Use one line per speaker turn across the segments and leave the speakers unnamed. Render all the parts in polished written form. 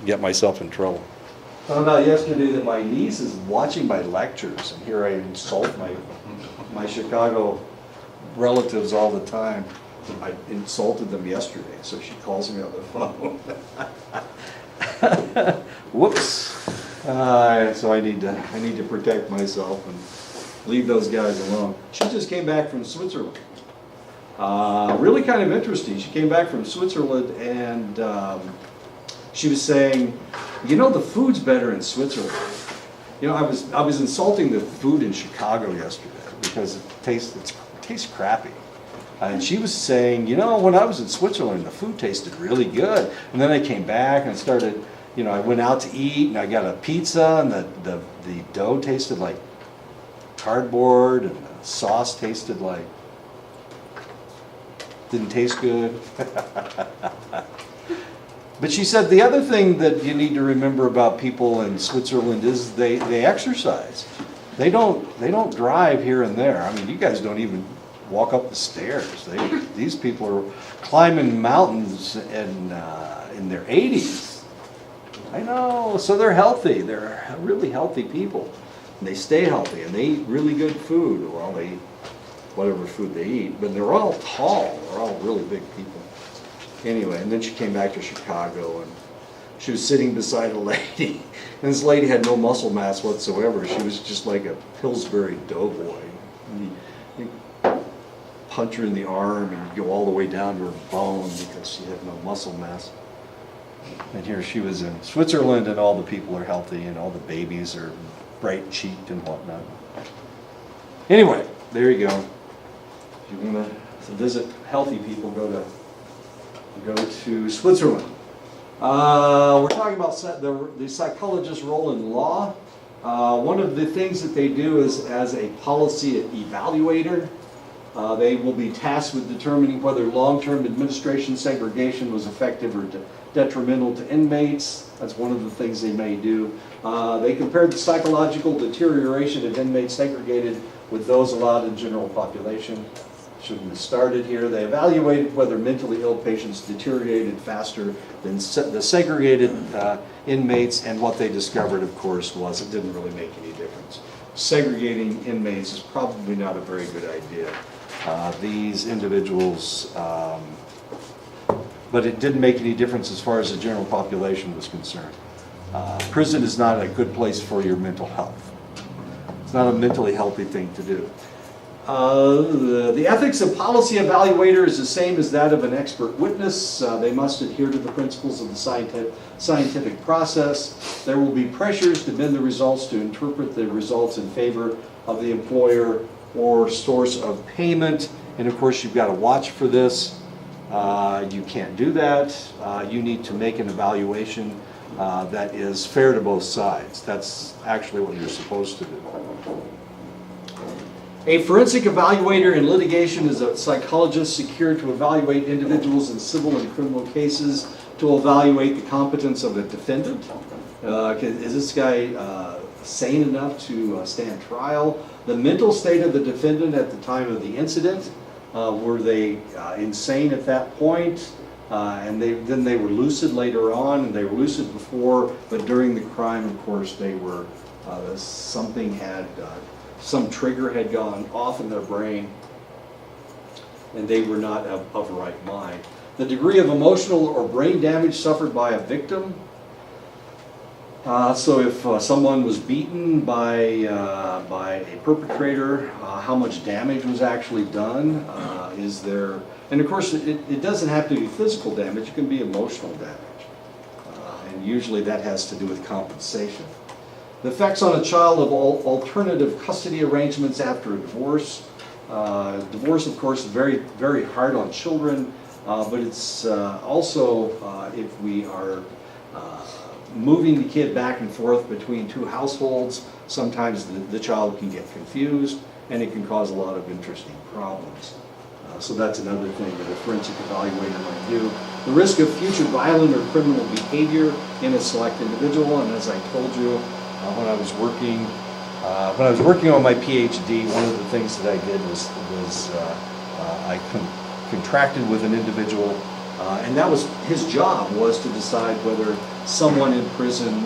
get myself in trouble. Found out yesterday that my niece is watching my lectures, and here I insult my Chicago relatives all the time. I insulted them yesterday, so she calls me on the phone. Whoops. So I need to protect myself and leave those guys alone. She just came back from Switzerland. Really kind of interesting. She came back from Switzerland and she was saying, you know, the food's better in Switzerland. You know, I was insulting the food in Chicago yesterday because it tastes crappy. And she was saying, you know, when I was in Switzerland, the food tasted really good. And then I came back and started, you know, I went out to eat and I got a pizza and the dough tasted like cardboard and the sauce tasted like, didn't taste good. But she said the other thing that you need to remember about people in Switzerland is they exercise. They don't drive here and there. I mean, you guys don't even walk up the stairs. These people are climbing mountains in their 80s. I know, so they're healthy. They're really healthy people. And they stay healthy and they eat really good food. Well, they eat whatever food they eat, but they're all tall. They're all really big people. Anyway, and then she came back to Chicago and she was sitting beside a lady. And this lady had no muscle mass whatsoever. She was just like a Pillsbury doughboy. You punch her in the arm and you go all the way down to her bone because she had no muscle mass. And here she was in Switzerland and all the people are healthy and all the babies are bright cheeked and whatnot. Anyway, there you go. If you want to visit healthy people, go to Switzerland. We're talking about the psychologist's role in law. One of the things that they do is as a policy evaluator. They will be tasked with determining whether long-term administration segregation was effective or detrimental to inmates. That's one of the things they may do. They compared the psychological deterioration of inmates segregated with those allowed in general population. Shouldn't have started here. They evaluated whether mentally ill patients deteriorated faster than the segregated inmates, and what they discovered, of course, was it didn't really make any difference. Segregating inmates is probably not a very good idea. These individuals, but it didn't make any difference as far as the general population was concerned. Prison is not a good place for your mental health. It's not a mentally healthy thing to do. The ethics of policy evaluator is the same as that of an expert witness. They must adhere to the principles of the scientific process. There will be pressures to bend the results to interpret the results in favor of the employer or source of payment. And of course, you've got to watch for this. You can't do that. You need to make an evaluation that is fair to both sides. That's actually what you're supposed to do. A forensic evaluator in litigation is a psychologist secured to evaluate individuals in civil and criminal cases to evaluate the competence of a defendant. Is this guy sane enough to stand trial? The mental state of the defendant at the time of the incident. Were they insane at that point? And then they were lucid later on, and they were lucid before, but during the crime, of course, they were, some trigger had gone off in their brain, and they were not of right mind. The degree of emotional or brain damage suffered by a victim. So if someone was beaten by a perpetrator, how much damage was actually done? Is there, and of course it doesn't have to be physical damage, it can be emotional damage. And usually that has to do with compensation. The effects on a child of alternative custody arrangements after a divorce. Divorce, of course, is very, very hard on children, but it's also if we are moving the kid back and forth between two households, sometimes the child can get confused and it can cause a lot of interesting problems. So that's another thing that a forensic evaluator might do. The risk of future violent or criminal behavior in a select individual, and as I told you, when I was working on my PhD, one of the things that I did was I contracted with an individual And that was his job, was to decide whether someone in prison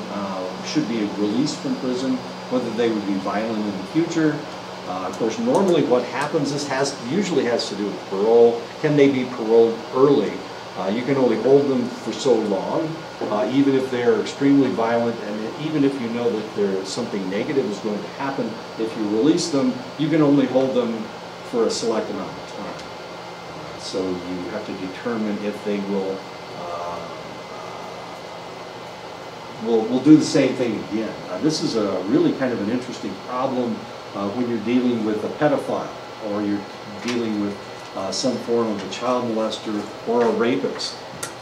should be released from prison, whether they would be violent in the future. Of course, normally what happens is usually has to do with parole. Can they be paroled early? You can only hold them for so long, even if they're extremely violent, and even if you know that something negative is going to happen. If you release them, you can only hold them for a select amount of time. So you have to determine if they will do the same thing again. This is a really kind of an interesting problem when you're dealing with a pedophile, or you're dealing with some form of a child molester or a rapist.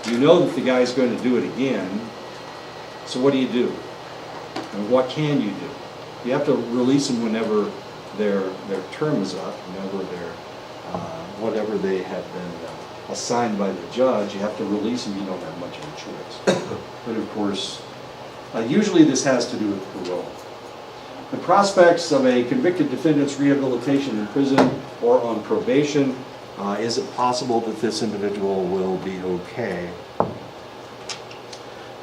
You know that the guy's going to do it again, so what do you do? And what can you do? You have to release them whenever their term is up, whatever they have been assigned by the judge. You have to release them. You don't have much of a choice. But of course, usually this has to do with parole. The prospects of a convicted defendant's rehabilitation in prison or on probation. Is it possible that this individual will be okay?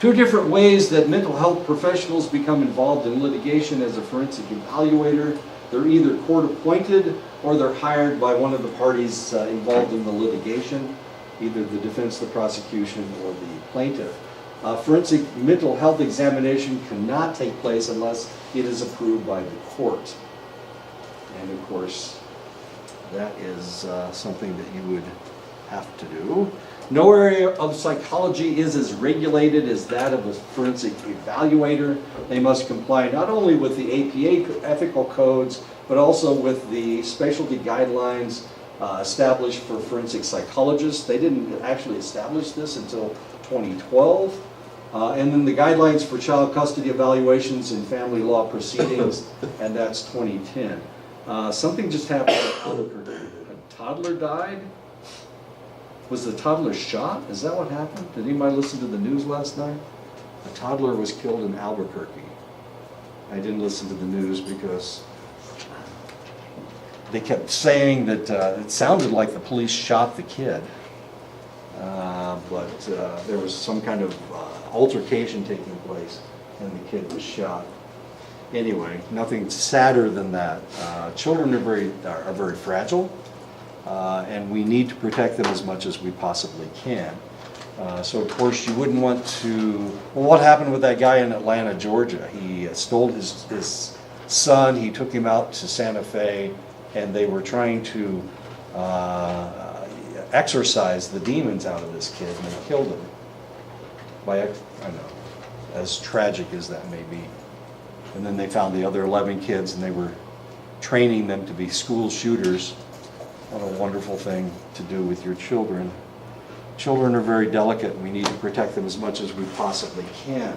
Two different ways that mental health professionals become involved in litigation as a forensic evaluator. They're either court-appointed or they're hired by one of the parties involved in the litigation, either the defense, the prosecution, or the plaintiff. Forensic mental health examination cannot take place unless it is approved by the court. And of course, that is something that you would have to do. No area of psychology is as regulated as that of a forensic evaluator. They must comply not only with the APA ethical codes, but also with the specialty guidelines established for forensic psychologists. They didn't actually establish this until 2012. And then the guidelines for child custody evaluations in family law proceedings, and that's 2010. Something just happened in Albuquerque. A toddler died? Was the toddler shot? Is that what happened? Did anybody listen to the news last night? A toddler was killed in Albuquerque. I didn't listen to the news because they kept saying that it sounded like the police shot the kid. But there was some kind of altercation taking place and the kid was shot. Anyway, nothing sadder than that. Children are very fragile, and we need to protect them as much as we possibly can. So of course you wouldn't want to, well, what happened with that guy in Atlanta, Georgia? He stole his son, he took him out to Santa Fe, and they were trying to exorcise the demons out of this kid, and they killed him. I know, as tragic as that may be. And then they found the other 11 kids, and they were training them to be school shooters. What a wonderful thing to do with your children. Children are very delicate, and we need to protect them as much as we possibly can.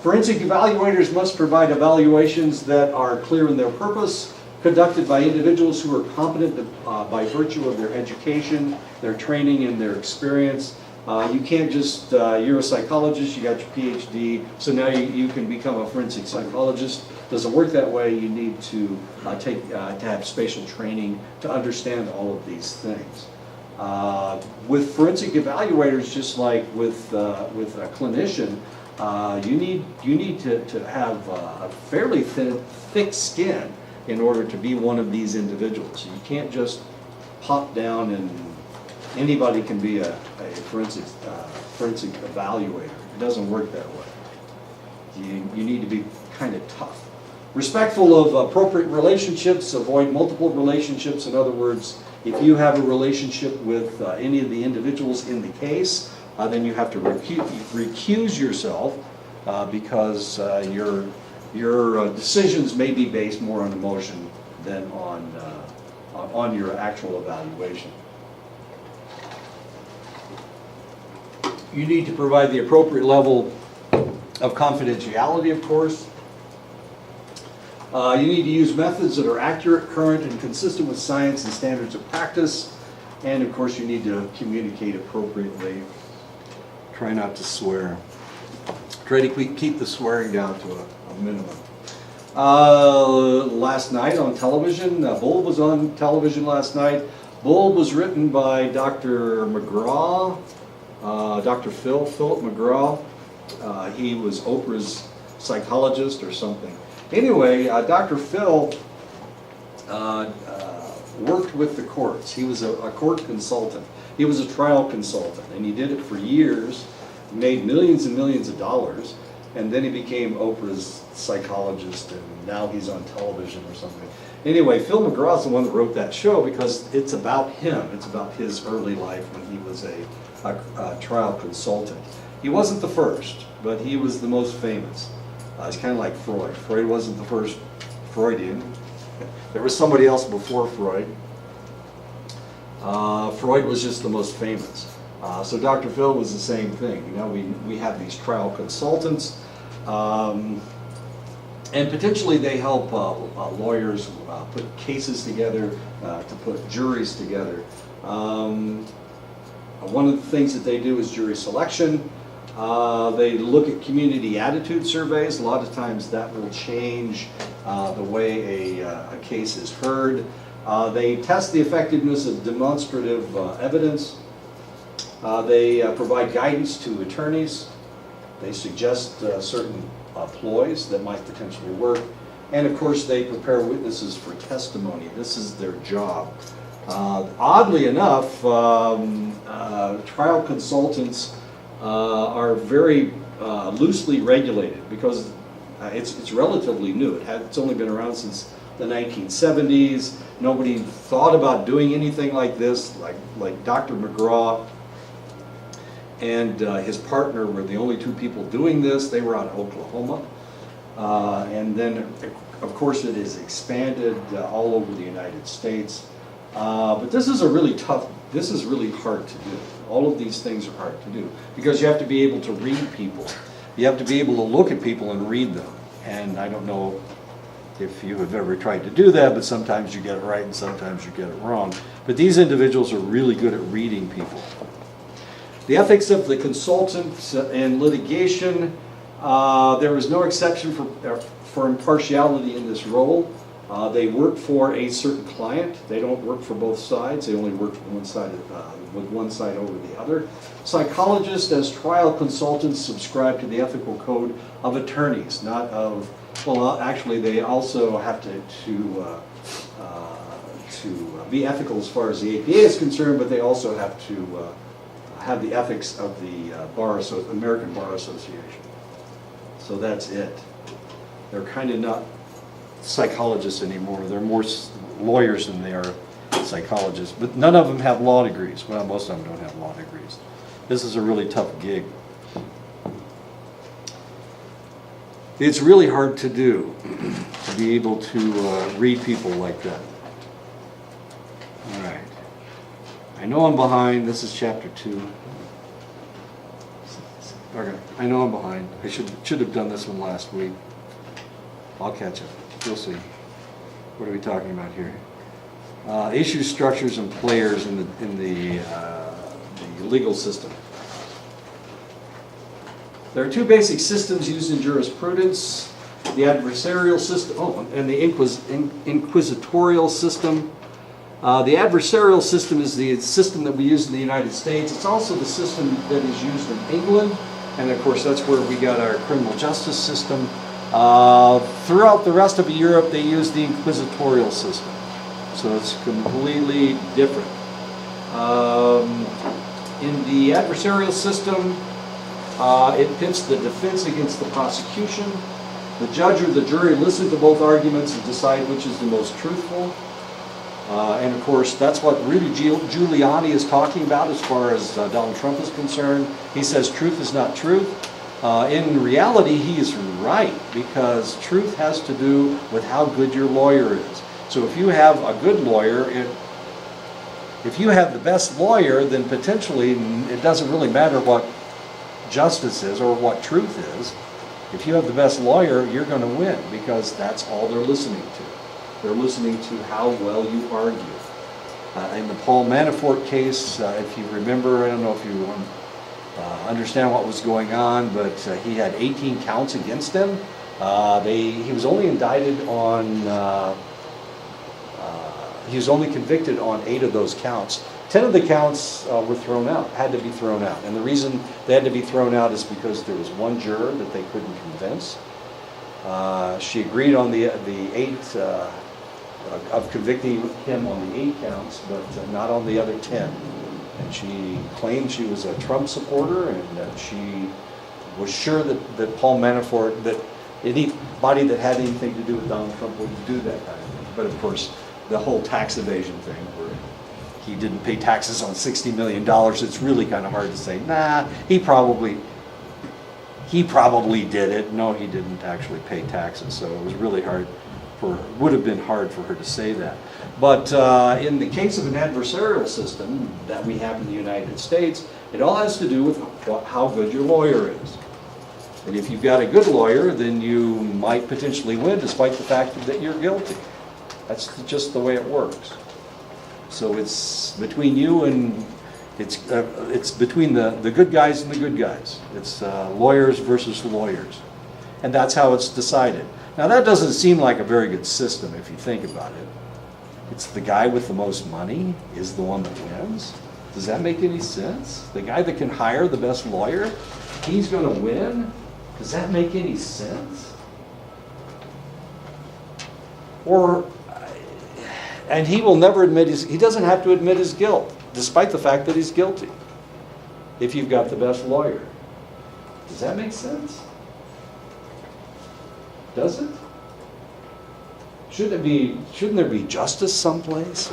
Forensic evaluators must provide evaluations that are clear in their purpose, conducted by individuals who are competent by virtue of their education, their training, and their experience. You can't just, you're a psychologist, you got your PhD, so now you can become a forensic psychologist. Doesn't work that way. You need to have spatial training to understand all of these things. With forensic evaluators, just like with a clinician, you need to have a fairly thick skin in order to be one of these individuals. You can't just pop down and anybody can be a forensic evaluator. It doesn't work that way. You need to be kind of tough. Respectful of appropriate relationships, avoid multiple relationships. In other words, if you have a relationship with any of the individuals in the case, then you have to recuse yourself because your decisions may be based more on emotion than on your actual evaluation. You need to provide the appropriate level of confidentiality, of course. You need to use methods that are accurate, current, and consistent with science and standards of practice. And of course, you need to communicate appropriately. Try not to swear. Try to keep the swearing down to a minimum. Last night on television, Bull was on television last night. Bull was written by Dr. McGraw. Dr. Philip McGraw. He was Oprah's psychologist or something. Anyway, Dr. Phil worked with the courts. He was a court consultant. He was a trial consultant, and he did it for years, made millions and millions of dollars, and then he became Oprah's psychologist, and now he's on television or something. Anyway, Phil McGraw's the one that wrote that show because it's about him. It's about his early life when he was a trial consultant. He wasn't the first, but he was the most famous. It's kind of like Freud. Freud wasn't the first Freudian. There was somebody else before Freud. Freud was just the most famous. So Dr. Phil was the same thing. You know, we have these trial consultants, and potentially they help lawyers put cases together, to put juries together. One of the things that they do is jury selection. They look at community attitude surveys. A lot of times that will change the way a case is heard. They test the effectiveness of demonstrative evidence. They provide guidance to attorneys. They suggest certain ploys that might potentially work. And of course, they prepare witnesses for testimony. This is their job. Oddly enough, trial consultants are very loosely regulated because it's relatively new. It's only been around since the 1970s. Nobody thought about doing anything like this. Like Dr. McGraw and his partner were the only two people doing this. They were out of Oklahoma. And then, of course, it is expanded all over the United States. But this is this is really hard to do. All of these things are hard to do because you have to be able to read people. You have to be able to look at people and read them. And I don't know if you have ever tried to do that, but sometimes you get it right and sometimes you get it wrong. But these individuals are really good at reading people. The ethics of the consultant and litigation, there is no exception for impartiality in this role. They work for a certain client. They don't work for both sides. They only work for one side with one side over the other. Psychologists as trial consultants subscribe to the ethical code of attorneys, not of, well, actually they also have to be ethical as far as the APA is concerned, but they also have to have the ethics of the American Bar Association. So that's it. They're kind of not psychologists anymore. They're more lawyers than they are psychologists. But none of them have law degrees. Well, most of them don't have law degrees. This is a really tough gig. It's really hard to do, to be able to read people like that. All right. I know I'm behind. This is chapter 2. Okay. I know I'm behind. I should have done this one last week. I'll catch up. We'll see. What are we talking about here? Issues, structures, and players in the legal system. There are two basic systems used in jurisprudence: the adversarial system, and the inquisitorial system. The adversarial system is the system that we use in the United States. It's also the system that is used in England, and of course that's where we got our criminal justice system. Throughout the rest of Europe, they use the inquisitorial system, so it's completely different. In the adversarial system, it pits the defense against the prosecution. The judge or the jury listen to both arguments and decide which is the most truthful. And of course, that's what Rudy Giuliani is talking about as far as Donald Trump is concerned. He says truth is not truth. In reality, he is right, because truth has to do with how good your lawyer is. So if you have a good lawyer, if you have the best lawyer, then potentially it doesn't really matter what justice is or what truth is. If you have the best lawyer, you're going to win, because that's all they're listening to. They're listening to how well you argue. In the Paul Manafort case, if you remember, I don't know if you understand what was going on, but he had 18 counts against him. He was only indicted on, he was only convicted on 8 of those counts, 10 of the counts were thrown out, had to be thrown out. And the reason they had to be thrown out is because there was one juror that they couldn't convince. She agreed on the 8 of convicting him on the 8 counts, but not on the other 10. And she claimed she was a Trump supporter, and that she was sure that Paul Manafort, that anybody that had anything to do with Donald Trump would do that kind of thing. But of course, the whole tax evasion thing, where he didn't pay taxes on $60 million, it's really kind of hard to say, nah, he probably did it. No, he didn't actually pay taxes, so it was really hard would have been hard for her to say that. But in the case of an adversarial system that we have in the United States, it all has to do with how good your lawyer is. And if you've got a good lawyer, then you might potentially win despite the fact that you're guilty. That's just the way it works. So it's between you and it's between the good guys and the good guys. It's lawyers versus lawyers. And that's how it's decided. Now that doesn't seem like a very good system if you think about it. It's the guy with the most money is the one that wins. Does that make any sense? The guy that can hire the best lawyer, he's going to win? Does that make any sense? And he will never admit he doesn't have to admit his guilt, despite the fact that he's guilty, if you've got the best lawyer. Does that make sense? Does it? Shouldn't there be justice someplace?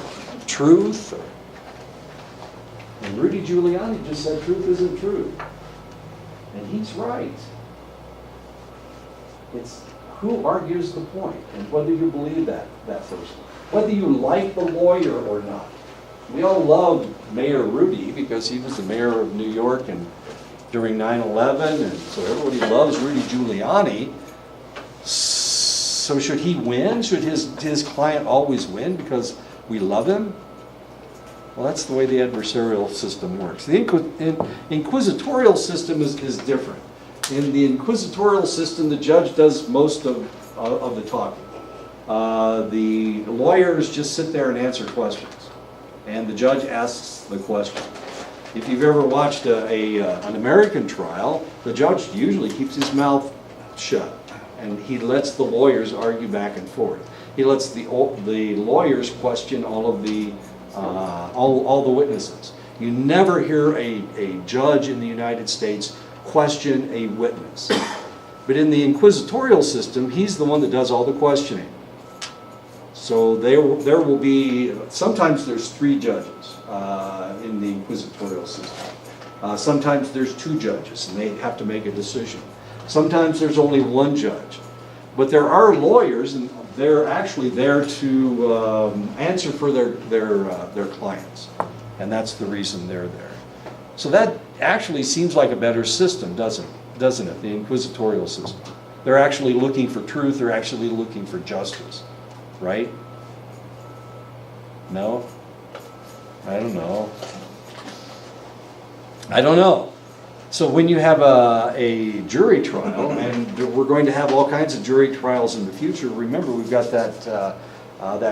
Truth? And Rudy Giuliani just said truth isn't truth. And he's right. It's who argues the point, and whether you believe that person. Whether you like the lawyer or not. We all love Mayor Rudy because he was the mayor of New York and during 9/11, and so everybody loves Rudy Giuliani. So should he win? Should his client always win because we love him? Well, that's the way the adversarial system works. The inquisitorial system is different. In the inquisitorial system, the judge does most of the talking. The lawyers just sit there and answer questions, and the judge asks the question. If you've ever watched an American trial, the judge usually keeps his mouth shut, and he lets the lawyers argue back and forth. He lets the lawyers question all of the witnesses. You never hear a judge in the United States question a witness. But in the inquisitorial system, he's the one that does all the questioning. So there will be, sometimes there's 3 judges in the inquisitorial system. Sometimes there's 2 judges and they have to make a decision. Sometimes there's only 1 judge. But there are lawyers, and they're actually there to answer for their clients. And that's the reason they're there. So that actually seems like a better system, doesn't it? The inquisitorial system. They're actually looking for truth, they're actually looking for justice. Right? No? I don't know. So when you have a jury trial, and we're going to have all kinds of jury trials in the future, remember we've got that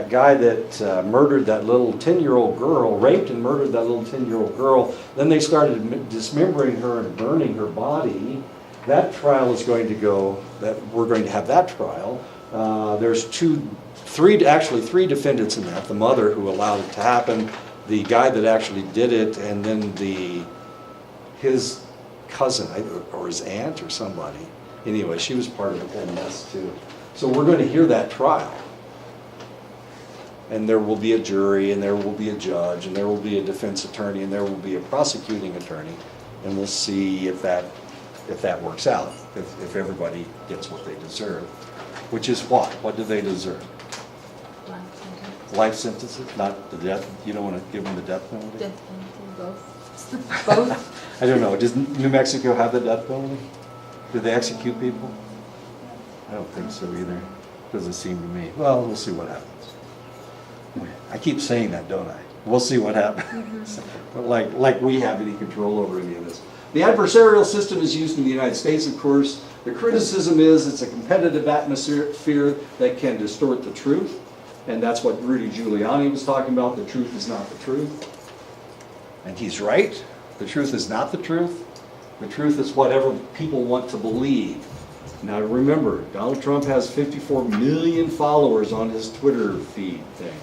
guy that murdered that little 10-year-old girl, raped and murdered that little 10-year-old girl. Then they started dismembering her and burning her body. That trial is going to go, we're going to have that trial. There's 3 defendants in that. The mother who allowed it to happen, the guy that actually did it, and then his cousin or his aunt or somebody. Anyway, she was part of the whole mess too. So we're going to hear that trial. And there will be a jury, and there will be a judge, and there will be a defense attorney, and there will be a prosecuting attorney, and we'll see if that works out, if everybody gets what they deserve. Which is what? What do they deserve? Life sentences, not the death. You don't want to give them the death penalty?
Death penalty, both.
I don't know. Does New Mexico have the death penalty? Do they execute people? I don't think so either. Doesn't seem to me. Well, we'll see what happens. I keep saying that, don't I? We'll see what happens. But like we have any control over any of this. The adversarial system is used in the United States, of course. The criticism is it's a competitive atmosphere that can distort the truth. And that's what Rudy Giuliani was talking about. The truth is not the truth. And he's right. The truth is not the truth. The truth is whatever people want to believe. Now remember, Donald Trump has 54 million followers on his Twitter feed thing.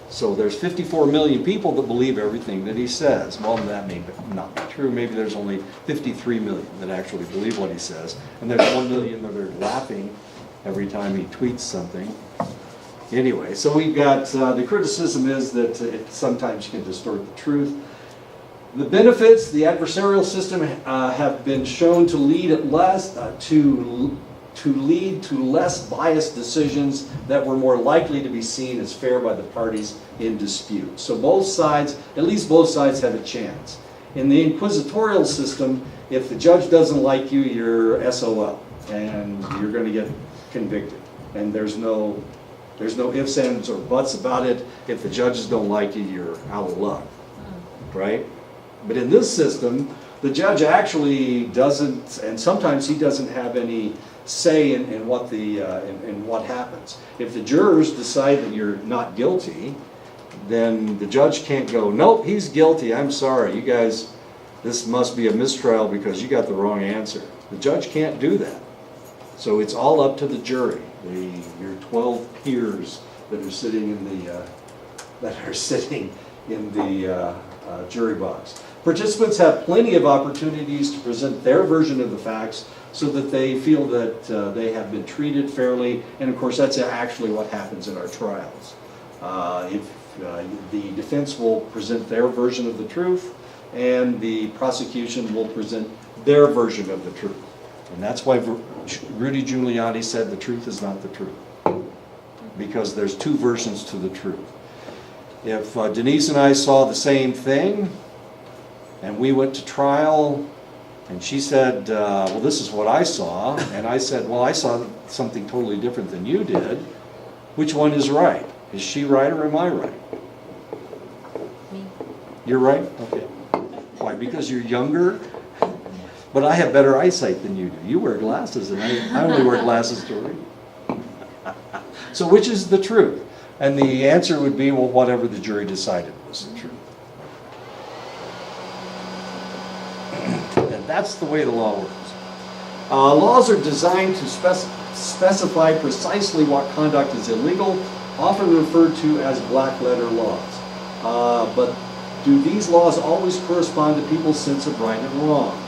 So there's 54 million people that believe everything that he says. Well, that may not be true. Maybe there's only 53 million that actually believe what he says. And there's 1 million that are laughing every time he tweets something. Anyway, so we've got, the criticism is that sometimes you can distort the truth. The benefits, the adversarial system have been shown to lead at less, to lead to less biased decisions that were more likely to be seen as fair by the parties in dispute. So both sides, at least both sides, have a chance. In the inquisitorial system, if the judge doesn't like you, you're SOL, and you're going to get convicted. And there's no ifs, ands, or buts about it. If the judges don't like you, you're out of luck, right? But in this system, the judge actually doesn't, and sometimes he doesn't have any say in what happens. If the jurors decide that you're not guilty, then the judge can't go, nope, he's guilty, I'm sorry, you guys, this must be a mistrial because you got the wrong answer. The judge can't do that. So it's all up to the jury, your 12 peers that are sitting in the jury box. Participants have plenty of opportunities to present their version of the facts so that they feel that they have been treated fairly, and of course that's actually what happens in our trials. The defense will present their version of the truth, and the prosecution will present their version of the truth. And that's why Rudy Giuliani said the truth is not the truth, because there's two versions to the truth. If Denise and I saw the same thing, and we went to trial, and she said, well, this is what I saw, and I said, well, I saw something totally different than you did. Which one is right? Is she right or am I right?
Me.
You're right? Okay. Why? Because you're younger? But I have better eyesight than you do. You wear glasses, and I only wear glasses to read. So which is the truth? And the answer would be, well, whatever the jury decided was the truth. And that's the way the law works. Laws are designed to specify precisely what conduct is illegal, often referred to as black letter laws. But do these laws always correspond to people's sense of right and wrong?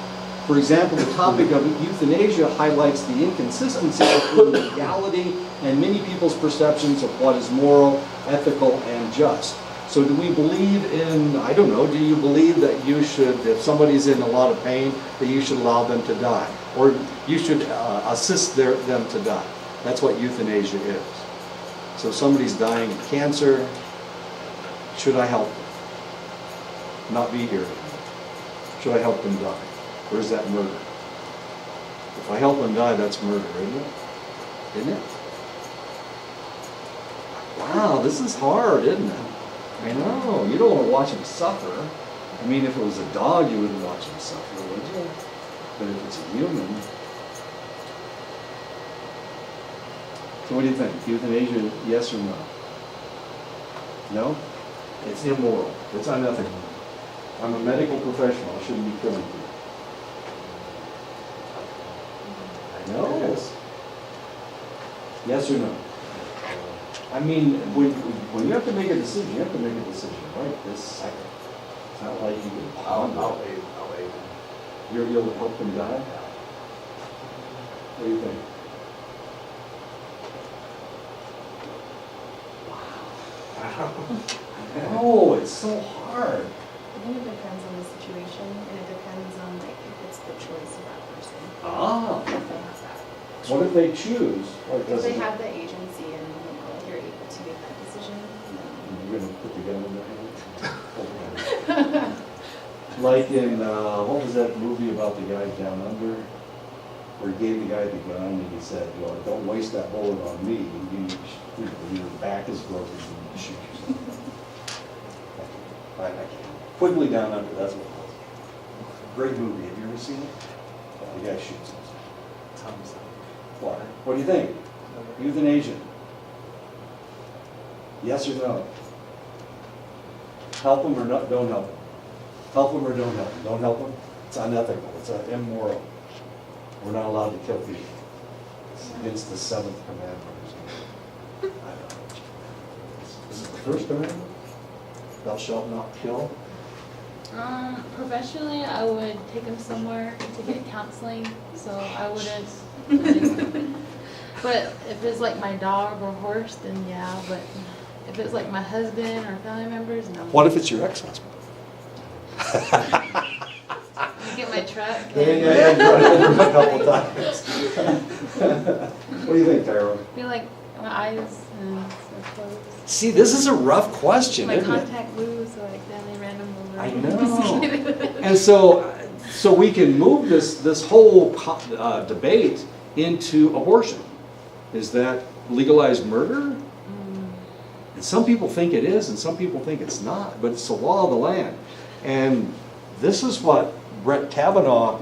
For example, the topic of euthanasia highlights the inconsistency between legality and many people's perceptions of what is moral, ethical, and just. So do we believe in, I don't know, do you believe that you should, if somebody's in a lot of pain, that you should allow them to die? Or you should assist them to die? That's what euthanasia is. So if somebody's dying of cancer, should I help them? Not be here anymore. Should I help them die? Or is that murder? If I help them die, that's murder, isn't it? Isn't it? Wow, this is hard, isn't it? I know, you don't want to watch them suffer. I mean, if it was a dog, you wouldn't watch them suffer, would you? But if it's a human... So what do you think? Euthanasia, yes or no? No? It's immoral. It's unethical. I'm a medical professional. I shouldn't be killing people. I know. Yes or no? I mean, when you have to make a decision, you have to make a decision right this second. It's not like you can ponder.
I'll wait.
You'll help them die? What do you think? Oh, it's so hard.
I think it depends on the situation, and it depends on if it's the choice of that person.
Ah.
If they have that.
What if they choose? Or
If
does
they
it-
have the agency and they're able to make that decision, then
You're gonna put the gun in their hand? Like in, what was that movie about the guy down under? Where he gave the guy the gun and he said, well, don't waste that bullet on me. Your back is broken, you shoot yourself. I can't. Quickly Down Under, that's what it was. Great movie, have you ever seen it? The guy shoots himself. Why? What do you think? Euthanasia. Yes or no? Help them or not, don't help them? Help them or don't help them. Don't help them. It's unethical. It's immoral. We're not allowed to kill people. It's against the seventh commandment. I don't know. Is it the first commandment? Thou shalt not kill.
Professionally, I would take him somewhere to get counseling, so I wouldn't. But if it's like my dog or horse, then yeah. But if it's like my husband or family members, no.
What if it's your ex-husband?
Get my truck.
Yeah, run over a couple times. What do you think, Tyrone?
I feel like my eyes and so closed.
See, this is a rough question,
My
isn't it?
contact lose, so like family random over.
I know. And so we can move this whole debate into abortion. Is that legalized murder? And some people think it is, and some people think it's not, but it's the law of the land. And this is what Brett Kavanaugh,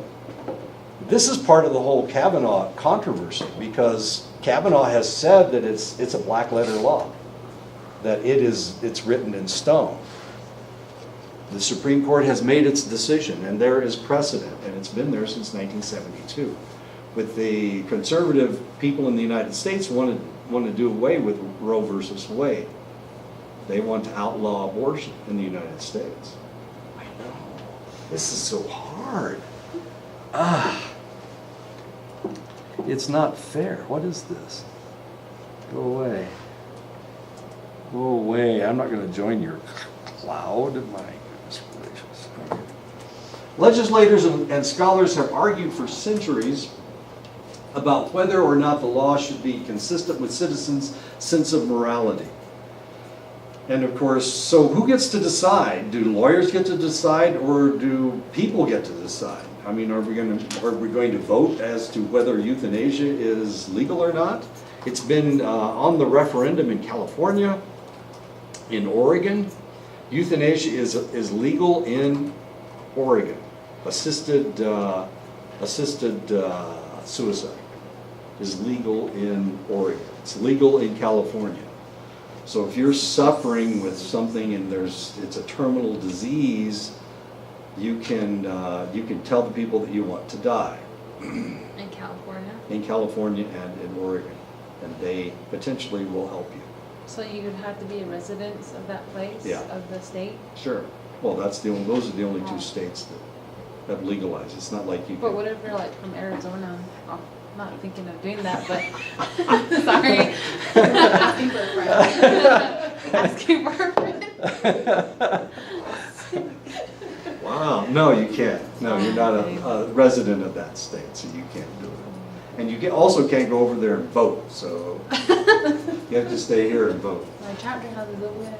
this is part of the whole Kavanaugh controversy, because Kavanaugh has said that it's a black letter law, that it's written in stone. The Supreme Court has made its decision, and there is precedent, and it's been there since 1972. With the conservative people in the United States want to do away with Roe versus Wade. They want to outlaw abortion in the United States. I know. This is so hard. It's not fair. What is this? Go away. Go away. I'm not going to join your cloud. My goodness gracious. Okay. Legislators and scholars have argued for centuries about whether or not the law should be consistent with citizens' sense of morality. And of course, so who gets to decide? Do lawyers get to decide, or do people get to decide? I mean, are we going to vote as to whether euthanasia is legal or not? It's been on the referendum in California, in Oregon. Euthanasia is legal in Oregon. Assisted suicide is legal in Oregon. It's legal in California. So if you're suffering with something and it's a terminal disease, you can tell the people that you want to die.
In California?
In California and in Oregon. And they potentially will help you.
So you would have to be a resident of that place,
Yeah.
of the state?
Sure. Well, those are the only two states that have legalized. It's not like you
But
can.
what if you're like from Arizona? I'm not thinking of doing that, but sorry.
Asking for a friend.
Asking for a friend.
Wow, no, you can't. No, you're not a resident of that state, so you can't do it. And you also can't go over there and vote, so you have to stay here and vote.
My chapter has a good win.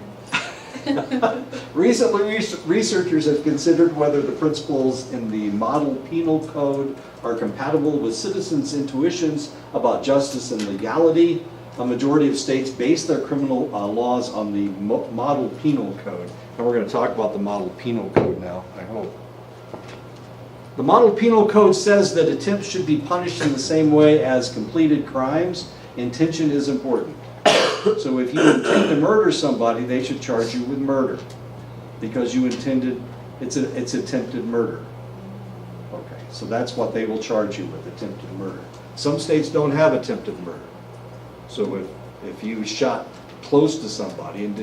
Recently, researchers have considered whether the principles in the Model Penal Code are compatible with citizens' intuitions about justice and legality. A majority of states base their criminal laws on the Model Penal Code. And we're going to talk about the Model Penal Code now, I hope. The Model Penal Code says that attempts should be punished in the same way as completed crimes. Intention is important. So if you intend to murder somebody, they should charge you with murder, because you intended, it's attempted murder. Okay, so that's what they will charge you with, attempted murder. Some states don't have attempted murder. So if you shot close to somebody and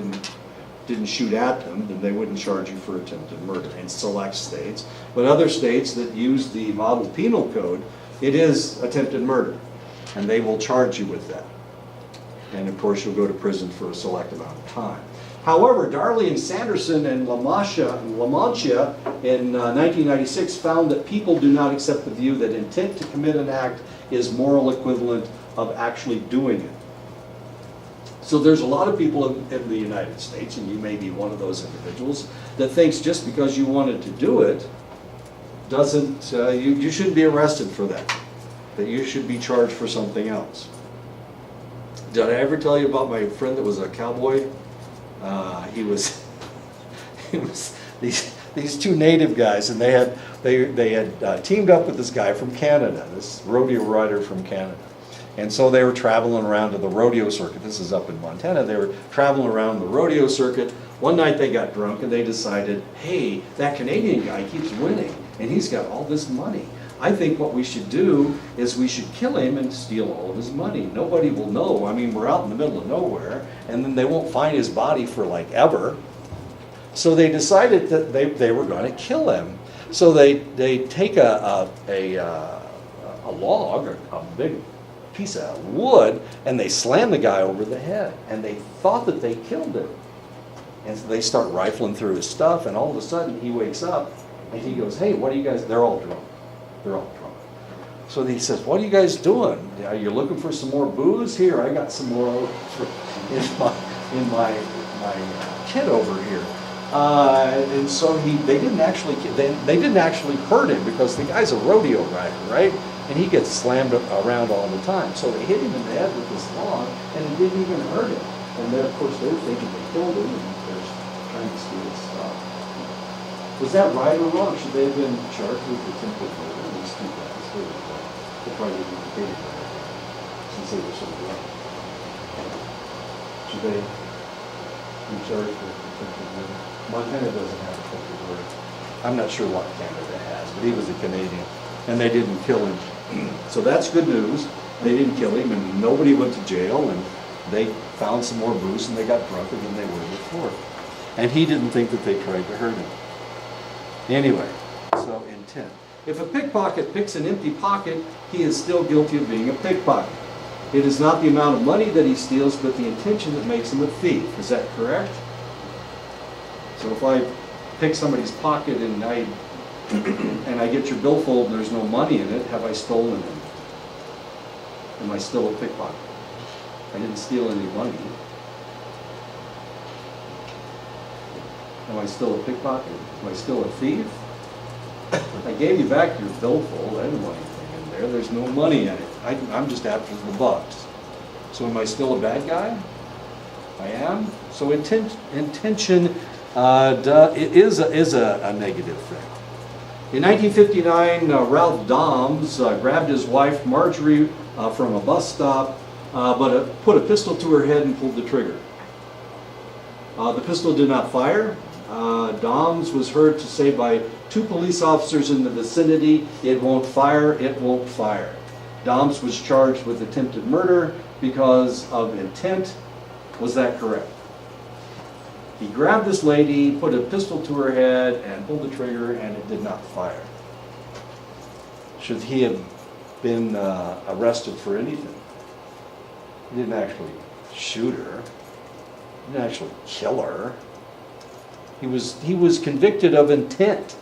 didn't shoot at them, then they wouldn't charge you for attempted murder in select states. But other states that use the Model Penal Code, it is attempted murder, and they will charge you with that. And of course, you'll go to prison for a select amount of time. However, Darley and Sanderson and La Mancha in 1996 found that people do not accept the view that intent to commit an act is moral equivalent of actually doing it. So there's a lot of people in the United States, and you may be one of those individuals, that thinks just because you wanted to do it doesn't, you shouldn't be arrested for that. That you should be charged for something else. Did I ever tell you about my friend that was a cowboy? He was these two native guys, and they had teamed up with this guy from Canada, this rodeo rider from Canada. And so they were traveling around to the rodeo circuit. This is up in Montana. They were traveling around the rodeo circuit. One night they got drunk and they decided, hey, that Canadian guy keeps winning and he's got all this money. I think what we should do is we should kill him and steal all of his money. Nobody will know. I mean, we're out in the middle of nowhere, and then they won't find his body for like ever. So they decided that they were going to kill him. So they take a log, a big piece of wood, and they slam the guy over the head. And they thought that they killed him. And so they start rifling through his stuff, and all of a sudden he wakes up and he goes, hey, what are you guys? They're all drunk. They're all drunk. So he says, what are you guys doing? Are you looking for some more booze? Here, I got some more in my kit over here. And so they didn't actually hurt him because the guy's a rodeo rider, right? And he gets slammed around all the time. So they hit him in the head with this log, and it didn't even hurt him. And then, of course, they're thinking they killed him, and they're trying to steal his stuff. Was that right or wrong? Should they have been charged with attempted murder? These two guys, they probably didn't get paid for it, since they were so drunk. Should they be charged with attempted murder? Montana doesn't have attempted murder. I'm not sure what Canada has, but he was a Canadian, and they didn't kill him. So that's good news. They didn't kill him, and nobody went to jail, and they found some more booze, and they got drunker than they were before. And he didn't think that they tried to hurt him. Anyway, so intent. If a pickpocket picks an empty pocket, he is still guilty of being a pickpocket. It is not the amount of money that he steals, but the intention that makes him a thief. Is that correct? So if I pick somebody's pocket and I get your billfold and there's no money in it, have I stolen it? Am I still a pickpocket? I didn't steal any money. Am I still a pickpocket? Am I still a thief? I gave you back your billfold. I didn't want anything in there. There's no money in it. I'm just after the bucks. So am I still a bad guy? I am. So intention is a negative thing. In 1959, Ralph Doms grabbed his wife Marjorie from a bus stop, but put a pistol to her head and pulled the trigger. The pistol did not fire. Doms was heard to say by 2 police officers in the vicinity, "It won't fire, it won't fire." Doms was charged with attempted murder because of intent. Was that correct? He grabbed this lady, put a pistol to her head, and pulled the trigger, and it did not fire. Should he have been arrested for anything? He didn't actually shoot her. He didn't actually kill her. He was convicted of intent.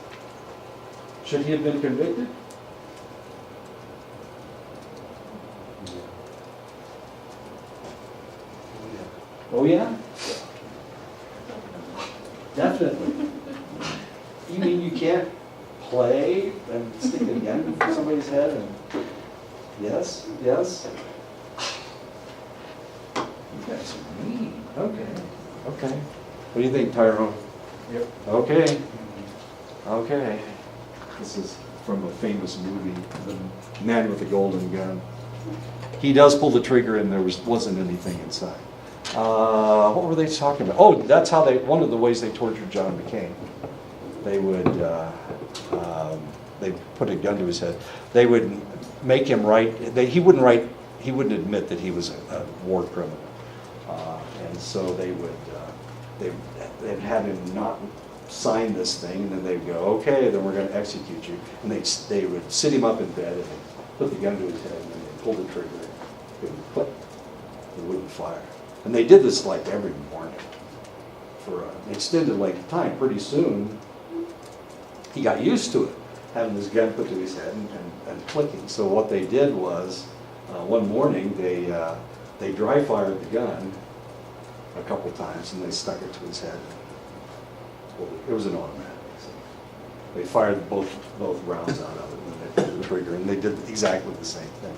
Should he have been convicted? Oh yeah? Definitely. You mean you can't play and stick a gun in somebody's head and yes, yes? You guys are mean. Okay. What do you think, Tyrone?
Yep.
Okay. This is from a famous movie, The Man with the Golden Gun. He does pull the trigger and there wasn't anything inside. What were they talking about? Oh, that's how one of the ways they tortured John McCain. They would, they put a gun to his head. They would make him write, he wouldn't admit that he was a war criminal. And so they'd have him not sign this thing, and then they'd go, okay, then we're going to execute you. And they would sit him up in bed, and they'd put the gun to his head, and then they'd pull the trigger, and it would click. It wouldn't fire. And they did this like every morning for an extended length of time. Pretty soon, he got used to it, having this gun put to his head and clicking. So what they did was, one morning, they dry fired the gun a couple times, and they stuck it to his head. It was an automatic. So they fired both rounds out of it, and then they pulled the trigger, and they did exactly the same thing.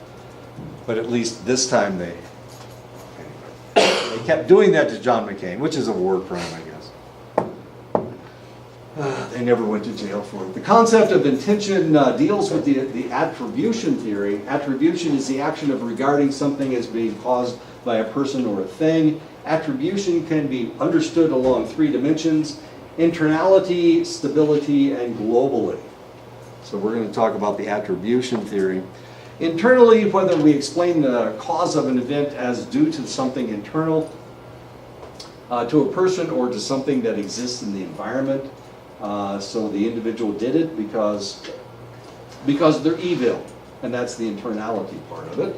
But at least this time they kept doing that to John McCain, which is a war crime, I guess. They never went to jail for it. The concept of intention deals with the attribution theory. Attribution is the action of regarding something as being caused by a person or a thing. Attribution can be understood along 3 dimensions: internality, stability, and globally. So we're going to talk about the attribution theory. Internally, whether we explain the cause of an event as due to something internal, to a person, or to something that exists in the environment. So the individual did it because they're evil, and that's the internality part of it.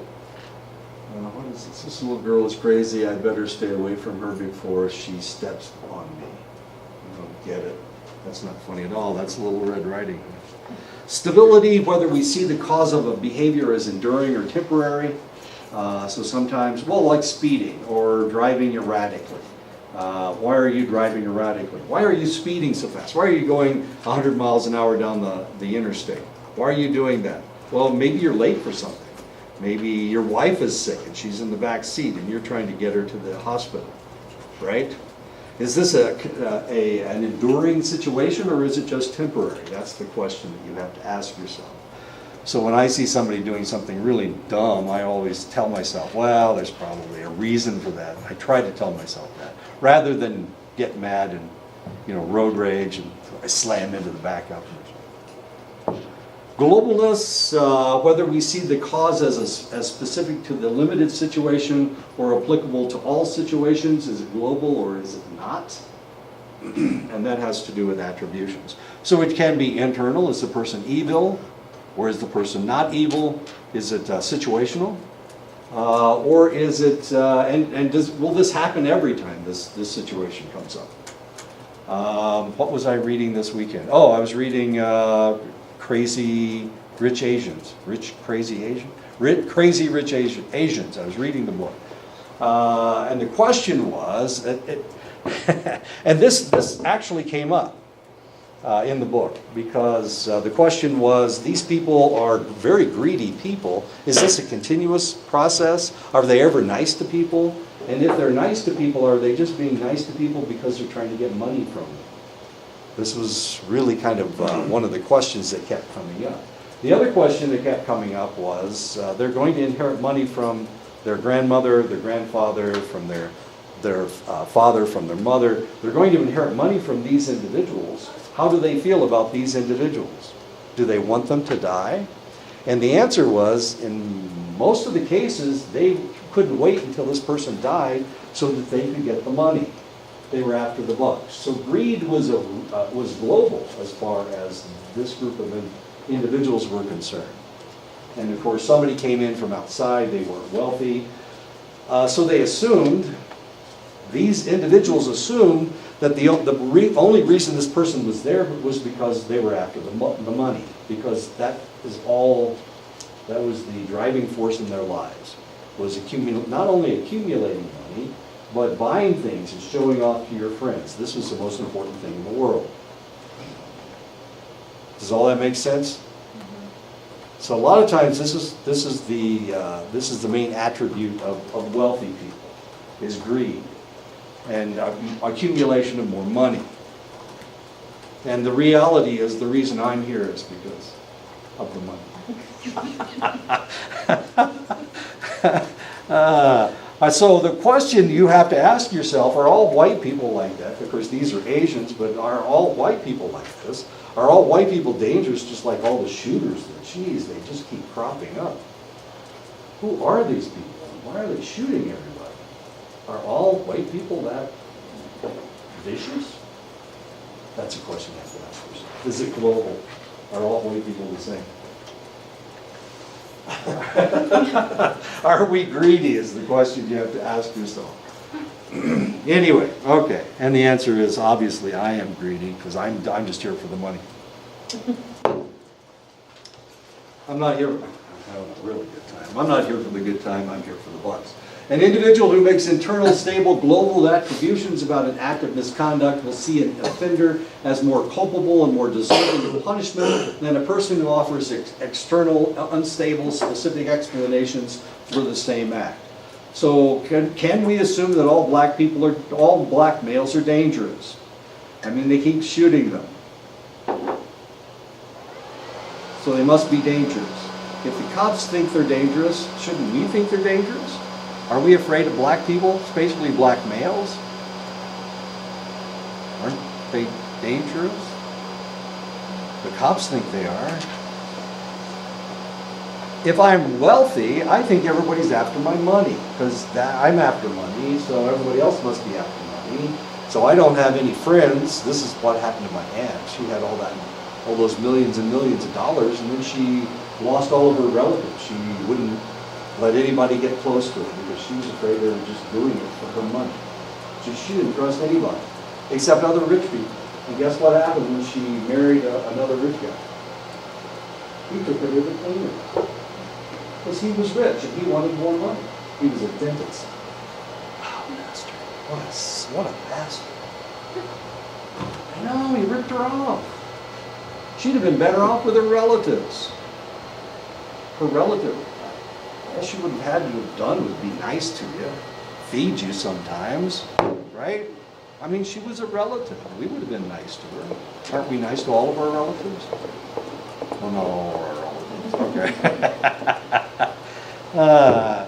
What is this? This little girl is crazy. I better stay away from her before she steps on me. I don't get it. That's not funny at all. That's Little Red Riding Hood. Stability, whether we see the cause of a behavior as enduring or temporary. So sometimes, well, like speeding or driving erratically. Why are you driving erratically? Why are you speeding so fast? Why are you going 100 miles an hour down the interstate? Why are you doing that? Well, maybe you're late for something. Maybe your wife is sick and she's in the back seat and you're trying to get her to the hospital, right? Is this an enduring situation, or is it just temporary? That's the question that you have to ask yourself. So when I see somebody doing something really dumb, I always tell myself, well, there's probably a reason for that. I try to tell myself that, rather than get mad and, road rage and I slam into the back of them. Globalness, whether we see the cause as specific to the limited situation or applicable to all situations. Is it global or is it not? And that has to do with attributions. So it can be internal. Is the person evil? Or is the person not evil? Is it situational? Or is it, will this happen every time this situation comes up? What was I reading this weekend? Oh, I was reading Crazy Rich Asians. Crazy Rich Asians. I was reading the book. And the question was, and this actually came up in the book, because the question was, these people are very greedy people. Is this a continuous process? Are they ever nice to people? And if they're nice to people, are they just being nice to people because they're trying to get money from them? This was really kind of one of the questions that kept coming up. The other question that kept coming up was, they're going to inherit money from their grandmother, their grandfather, from their father, from their mother. They're going to inherit money from these individuals. How do they feel about these individuals? Do they want them to die? And the answer was, in most of the cases, they couldn't wait until this person died so that they could get the money. They were after the bucks. So greed was global as far as this group of individuals were concerned. And of course, somebody came in from outside. They weren't wealthy. So they assumed, these individuals assumed, that the only reason this person was there was because they were after the money, because that was the driving force in their lives, was not only accumulating money, but buying things and showing off to your friends. This was the most important thing in the world. Does all that make sense? Mm-hmm. So a lot of times this is the main attribute of wealthy people, is greed and accumulation of more money. And the reality is, the reason I'm here is because of the money. So the question you have to ask yourself, are all white people like that? Of course, these are Asians, but are all white people like this? Are all white people dangerous, just like all the shooters? Geez, they just keep cropping up. Who are these people? Why are they shooting everybody? Are all white people that vicious? That's a question you have to ask yourself. Is it global? Are all white people the same? Are we greedy is the question you have to ask yourself. Anyway, okay. And the answer is, obviously, I am greedy, because I'm just here for the money. I'm not here, I'm having a really good time. I'm not here for the good time, I'm here for the bucks. An individual who makes internal, stable, global attributions about an act of misconduct will see an offender as more culpable and more deserving of punishment than a person who offers external, unstable, specific explanations for the same act. So can we assume that all black males are dangerous? I mean, they keep shooting them. so they must be dangerous. If the cops think they're dangerous, shouldn't we think they're dangerous? Are we afraid of black people, especially black males? Aren't they dangerous? The cops think they are. If I'm wealthy, I think everybody's after my money, because I'm after money, so everybody else must be after money. So I don't have any friends. This is what happened to my aunt. She had all those millions and millions of dollars, and then she lost all of her relatives. She wouldn't let anybody get close to her because she was afraid they were just doing it for her money. She didn't trust anybody, except other rich people. And guess what happened when she married another rich guy? He took her to the cleaners. Because he was rich and he wanted more money. He was a dentist. Oh, master. What a bastard. I know, he ripped her off. She'd have been better off with her relatives. Her relative, all she would have had to have done was be nice to you, feed you sometimes, right? I mean, she was a relative. We would have been nice to her. Aren't we nice to all of our relatives? Oh, no, all our relatives. Okay.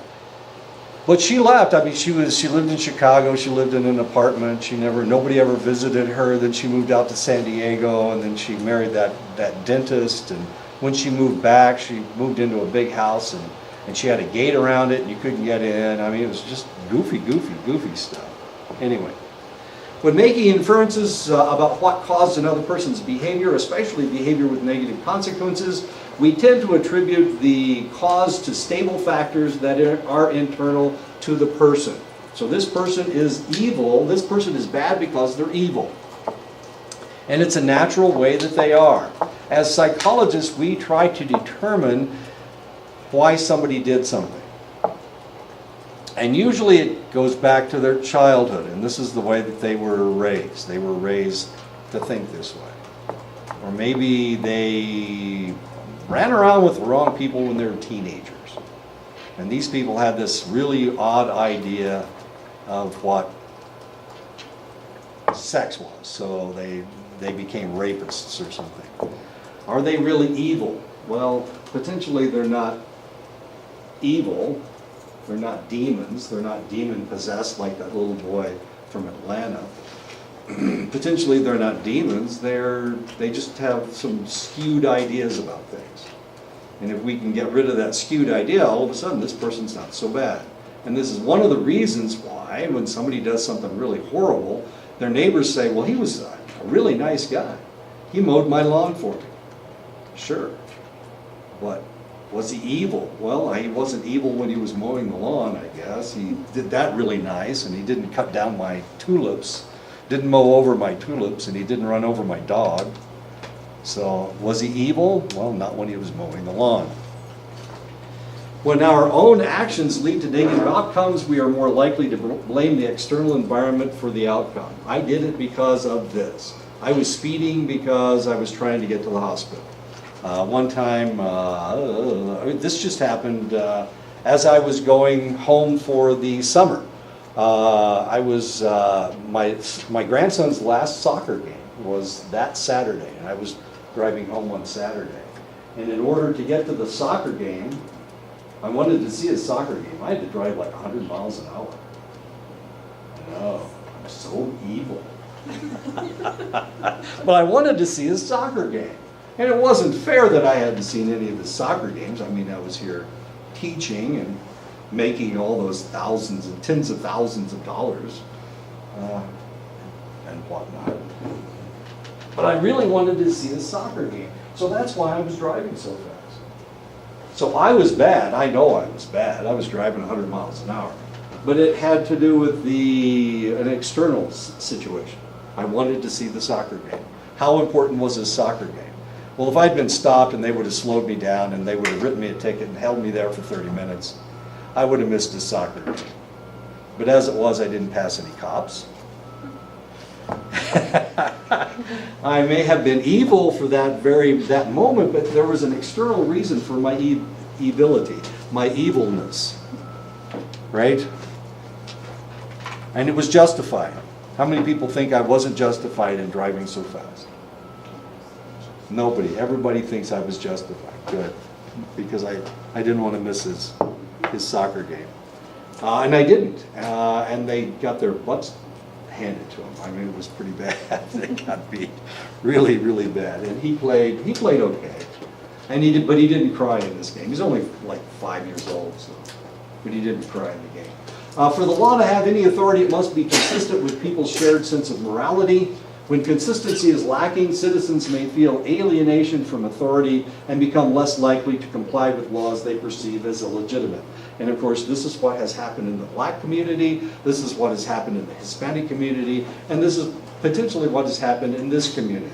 But she left. I mean, she lived in Chicago. She lived in an apartment. Nobody ever visited her. Then she moved out to San Diego, and then she married that dentist. And when she moved back, she moved into a big house, and she had a gate around it, and you couldn't get in. I mean, it was just goofy stuff. Anyway, when making inferences about what caused another person's behavior, especially behavior with negative consequences, we tend to attribute the cause to stable factors that are internal to the person. So this person is evil, this person is bad because they're evil. And it's a natural way that they are. As psychologists, we try to determine why somebody did something. And usually it goes back to their childhood, and this is the way that they were raised. They were raised to think this way. Or maybe they ran around with the wrong people when they were teenagers. And these people had this really odd idea of what sex was. So they became rapists or something. Are they really evil? Well, potentially they're not evil. They're not demons. They're not demon-possessed like that little boy from Atlanta. Potentially they're not demons. They just have some skewed ideas about things. And if we can get rid of that skewed idea, all of a sudden this person's not so bad. And this is one of the reasons why when somebody does something really horrible, their neighbors say, well, he was a really nice guy. He mowed my lawn for me. Sure. But was he evil? Well, he wasn't evil when he was mowing the lawn, I guess. He did that really nice, and he didn't cut down my tulips, didn't mow over my tulips, and he didn't run over my dog. So, was he evil? Well, not when he was mowing the lawn. When our own actions lead to negative outcomes, we are more likely to blame the external environment for the outcome. I did it because of this. I was speeding because I was trying to get to the hospital. One time, this just happened as I was going home for the summer. My grandson's last soccer game was that Saturday, and I was driving home on Saturday. And in order to get to the soccer game, I wanted to see a soccer game. I had to drive like 100 miles an hour. I know, I'm so evil. But I wanted to see a soccer game. And it wasn't fair that I hadn't seen any of the soccer games. I mean, I was here teaching and making all those thousands and tens of thousands of dollars and whatnot. But I really wanted to see the soccer game. So that's why I was driving so fast. So I was bad. I know I was bad. I was driving 100 miles an hour. But it had to do with an external situation. I wanted to see the soccer game. How important was this soccer game? Well, if I'd been stopped and they would have slowed me down and they would have written me a ticket and held me there for 30 minutes, I would have missed a soccer game. But as it was, I didn't pass any cops. I may have been evil for that moment, but there was an external reason for my evility, my evilness, right? And it was justified. How many people think I wasn't justified in driving so fast? Nobody. Everybody thinks I was justified. Good. Because I didn't want to miss his soccer game. And I didn't. And they got their butts handed to them. I mean, it was pretty bad. They got beat really, really bad. And he played okay. And but he didn't cry in this game. He's only like 5 years old, so. But he didn't cry in the game. For the law to have any authority, it must be consistent with people's shared sense of morality. When consistency is lacking, citizens may feel alienation from authority and become less likely to comply with laws they perceive as illegitimate. And of course, this is what has happened in the black community, this is what has happened in the Hispanic community, and this is potentially what has happened in this community.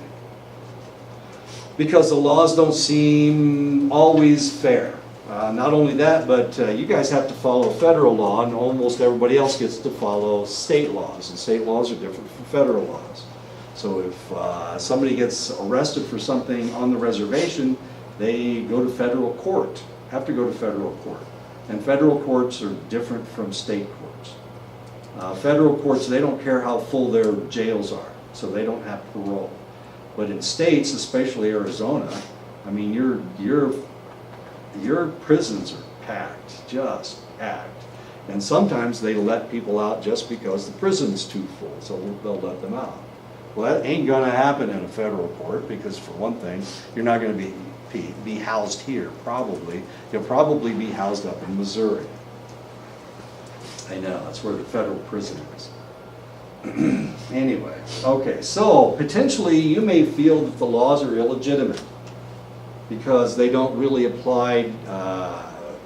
Because the laws don't seem always fair. Not only that, but you guys have to follow federal law, and almost everybody else gets to follow state laws, and state laws are different from federal laws. So if somebody gets arrested for something on the reservation, they go to federal court, have to go to federal court. And federal courts are different from state courts. Federal courts, they don't care how full their jails are, so they don't have parole. But in states, especially Arizona, I mean, your prisons are packed, just packed. And sometimes they let people out just because the prison's too full, so they'll let them out. Well, that ain't gonna happen in a federal court because, for one thing, you're not gonna be housed here, probably. You'll probably be housed up in Missouri. I know, that's where the federal prison is. Anyway, okay, so potentially you may feel that the laws are illegitimate because they don't really apply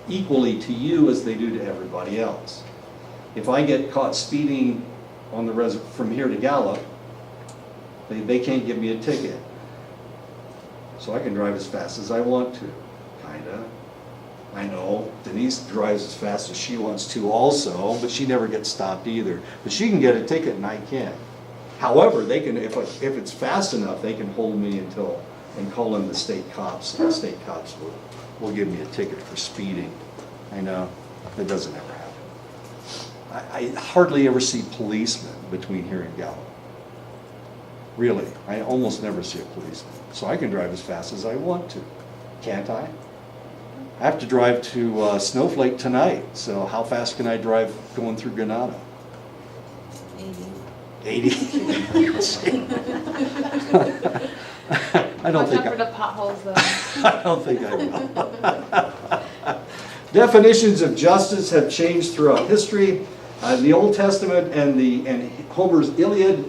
equally to you as they do to everybody else. If I get caught speeding on the from here to Gallup, they can't give me a ticket. So I can drive as fast as I want to, kinda. I know Denise drives as fast as she wants to also, but she never gets stopped either. But she can get a ticket and I can't. However, they can, if it's fast enough, they can hold me and call in the state cops. And the state cops will give me a ticket for speeding. I know, that doesn't ever happen. I hardly ever see policemen between here and Gallup. Really, I almost never see a policeman. So I can drive as fast as I want to, can't I? I have to drive to Snowflake tonight, so how fast can I drive going through Granada? 80? I don't think
Watch out for the potholes, though.
I don't think I will. Definitions of justice have changed throughout history. In the Old Testament and Homer's Iliad,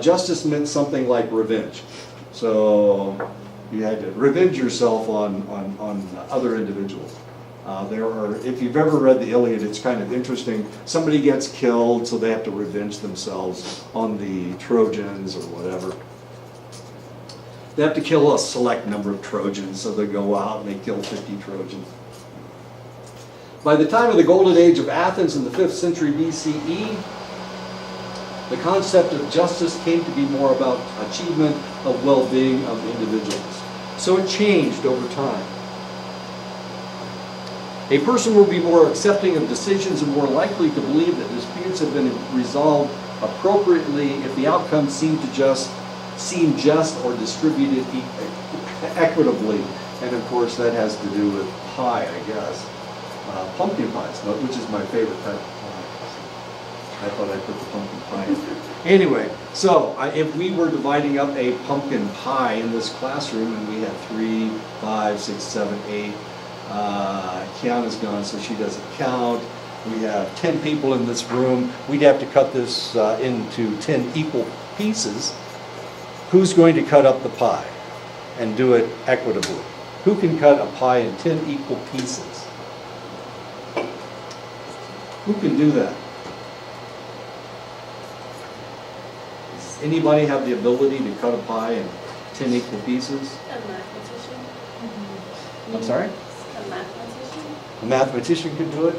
justice meant something like revenge. So you had to revenge yourself on other individuals. If you've ever read the Iliad, it's kind of interesting. Somebody gets killed, so they have to revenge themselves on the Trojans or whatever. They have to kill a select number of Trojans, so they go out and they kill 50 Trojans. By the time of the Golden Age of Athens in the 5th century BCE, the concept of justice came to be more about achievement of well-being of individuals. So it changed over time. A person will be more accepting of decisions and more likely to believe that disputes have been resolved appropriately if the outcomes seem just or distributed equitably. And of course that has to do with pie, I guess. Pumpkin pies, which is my favorite type of pie. I thought I'd put the pumpkin pie in there. Anyway, so if we were dividing up a pumpkin pie in this classroom and we had 3, 5, 6, 7, 8, Kiana's gone so she doesn't count. We have 10 people in this room. We'd have to cut this into 10 equal pieces. Who's going to cut up the pie and do it equitably? Who can cut a pie in 10 equal pieces? Who can do that? Does anybody have the ability to cut a pie in 10 equal pieces?
A mathematician.
I'm sorry?
A mathematician.
A mathematician could do it?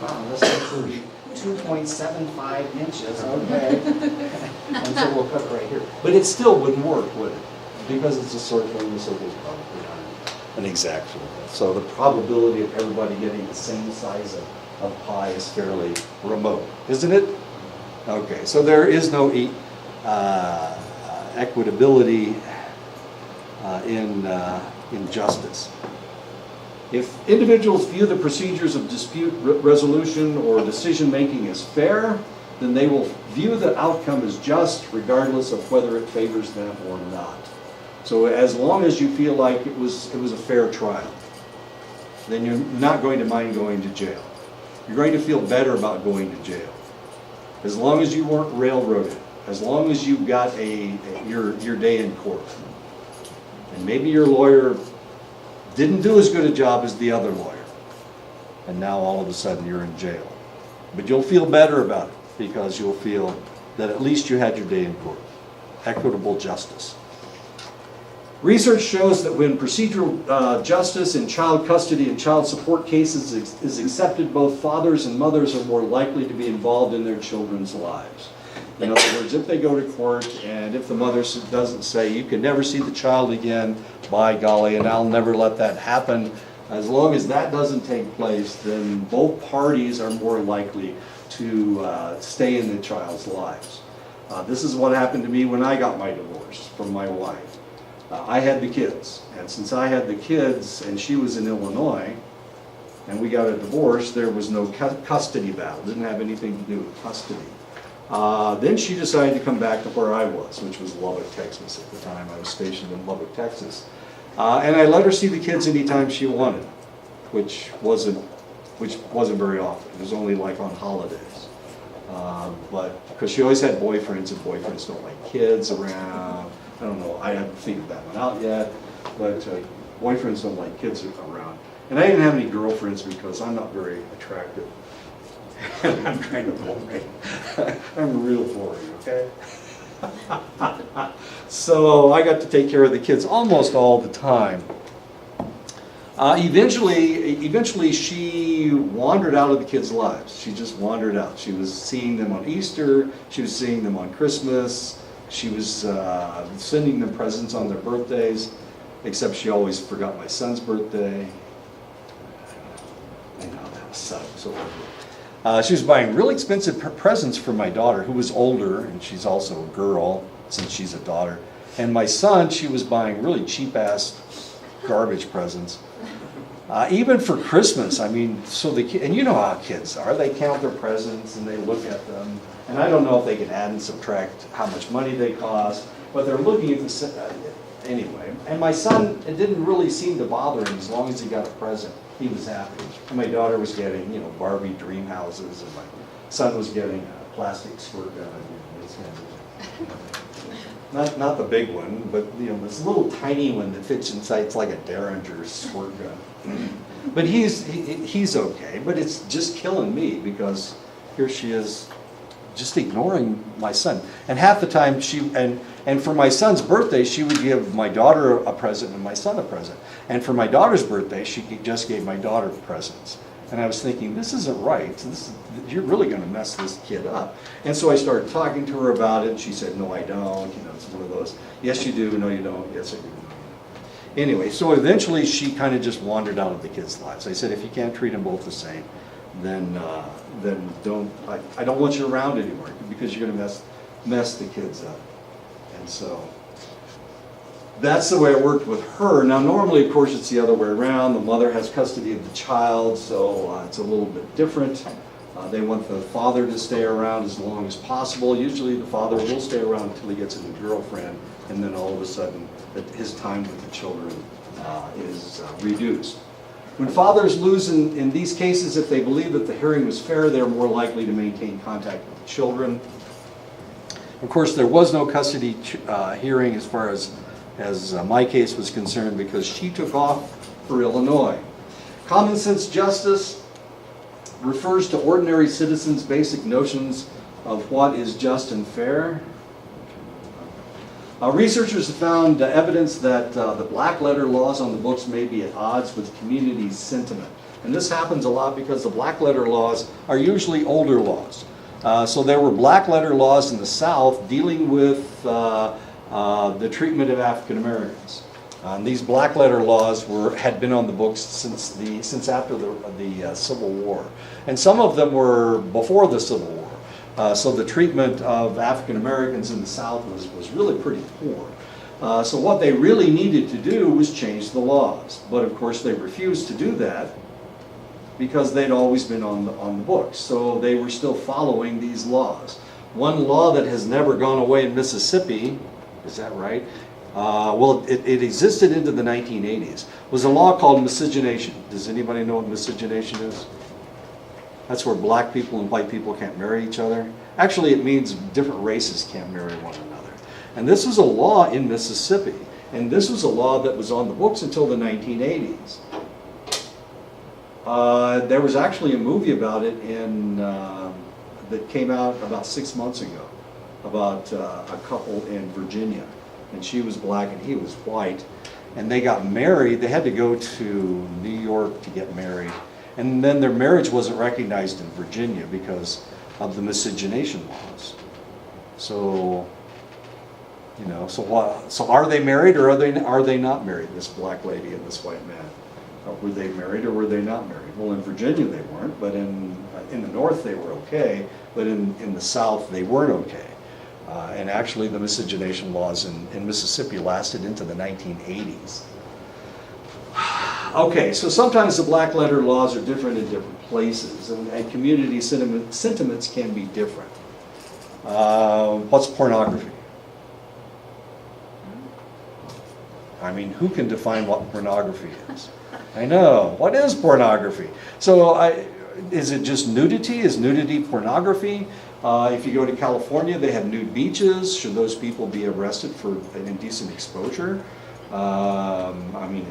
Wow, that's actually 2.75 inches. Okay. And so we'll cut right here.
But it still wouldn't work, would it? Because it's a circle and the circle's probably not an exact circle. So the probability of everybody getting the same size of pie is fairly remote, isn't it? Okay, so there is no equitability in justice. If individuals view the procedures of dispute resolution or decision-making as fair, then they will view the outcome as just, regardless of whether it favors them or not. So as long as you feel like it was a fair trial, then you're not going to mind going to jail. You're going to feel better about going to jail. As long as you weren't railroaded, as long as you got your day in court. And maybe your lawyer didn't do as good a job as the other lawyer. And now all of a sudden you're in jail. But you'll feel better about it because you'll feel that at least you had your day in court. Equitable justice. Research shows that when procedural justice in child custody and child support cases is accepted, both fathers and mothers are more likely to be involved in their children's lives. In other words, if they go to court and if the mother doesn't say, you can never see the child again, by golly, and I'll never let that happen, as long as that doesn't take place, then both parties are more likely to stay in the child's lives. This is what happened to me when I got my divorce from my wife. I had the kids, and since I had the kids and she was in Illinois, and we got a divorce, there was no custody battle. It didn't have anything to do with custody. Then she decided to come back to where I was, which was Lubbock, Texas at the time. I was stationed in Lubbock, Texas. And I let her see the kids anytime she wanted, which wasn't very often. It was only like on holidays. But because she always had boyfriends, and boyfriends don't like kids around. I don't know, I haven't figured that one out yet, but boyfriends don't like kids around. And I didn't have any girlfriends because I'm not very attractive. And I'm kind of boring. I'm real boring, okay? So I got to take care of the kids almost all the time. Eventually she wandered out of the kids' lives. She just wandered out. She was seeing them on Easter. She was seeing them on Christmas. She was sending them presents on their birthdays, except she always forgot my son's birthday. I know, that was so ugly. She was buying really expensive presents for my daughter, who was older, and she's also a girl, since she's a daughter. And my son, she was buying really cheap-ass garbage presents. Even for Christmas, I mean, so and you know how kids are. They count their presents and they look at them. And I don't know if they can add and subtract how much money they cost, but they're looking at the anyway. And my son, it didn't really seem to bother him as long as he got a present. He was happy. And my daughter was getting, Barbie dream houses, and my son was getting a plastic squirt gun. These kinds of things. Not the big one, but this little tiny one that fits inside. It's like a Derringer squirt gun. But he's okay. But it's just killing me because here she is, just ignoring my son. And half the time and for my son's birthday, she would give my daughter a present and my son a present. And for my daughter's birthday, she just gave my daughter presents. And I was thinking, this isn't right. You're really going to mess this kid up. And so I started talking to her about it. And she said, no, I don't. It's one of those, yes, you do. No, you don't. Yes, I do. Anyway, so eventually she kind of just wandered out of the kids' lives. I said, if you can't treat them both the same, then I don't want you around anymore because you're going to mess the kids up. And so that's the way it worked with her. Now normally, of course, it's the other way around. The mother has custody of the child, so it's a little bit different. They want the father to stay around as long as possible. Usually the father will stay around until he gets a new girlfriend, and then all of a sudden his time with the children is reduced. When fathers lose in these cases, if they believe that the hearing was fair, they're more likely to maintain contact with the children. Of course, there was no custody hearing as far as my case was concerned because she took off for Illinois. Common sense justice refers to ordinary citizens' basic notions of what is just and fair. Researchers have found evidence that the black letter laws on the books may be at odds with community sentiment. And this happens a lot because the black letter laws are usually older laws. So there were black letter laws in the South dealing with the treatment of African Americans. These black letter laws had been on the books since after the Civil War. And some of them were before the Civil War. So the treatment of African Americans in the South was really pretty poor. So what they really needed to do was change the laws. But of course, they refused to do that because they'd always been on the books. So they were still following these laws. One law that has never gone away in Mississippi, is that right? Well, it existed into the 1980s, was a law called miscegenation. Does anybody know what miscegenation is? That's where black people and white people can't marry each other. Actually, it means different races can't marry one another. And this was a law in Mississippi. And this was a law that was on the books until the 1980s. There was actually a movie about it that came out about 6 months ago about a couple in Virginia. And she was black and he was white. And they got married. They had to go to New York to get married. And then their marriage wasn't recognized in Virginia because of the miscegenation laws. So, you know, so are they married or are they not married, this black lady and this white man? Were they married or were they not married? Well, in Virginia they weren't, but in the North they were okay, but in the South they weren't okay. And actually the miscegenation laws in Mississippi lasted into the 1980s. Okay, so sometimes the black letter laws are different in different places, and community sentiments can be different. What's pornography? I mean, who can define what pornography is? I know, what is pornography? So is it just nudity? Is nudity pornography? If you go to California, they have nude beaches. Should those people be arrested for an indecent exposure? I mean,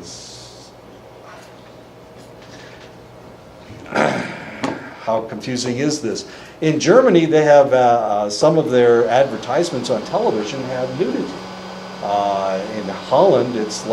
how confusing is this? In Germany, they have some of their advertisements on television have nudity. In Holland, it's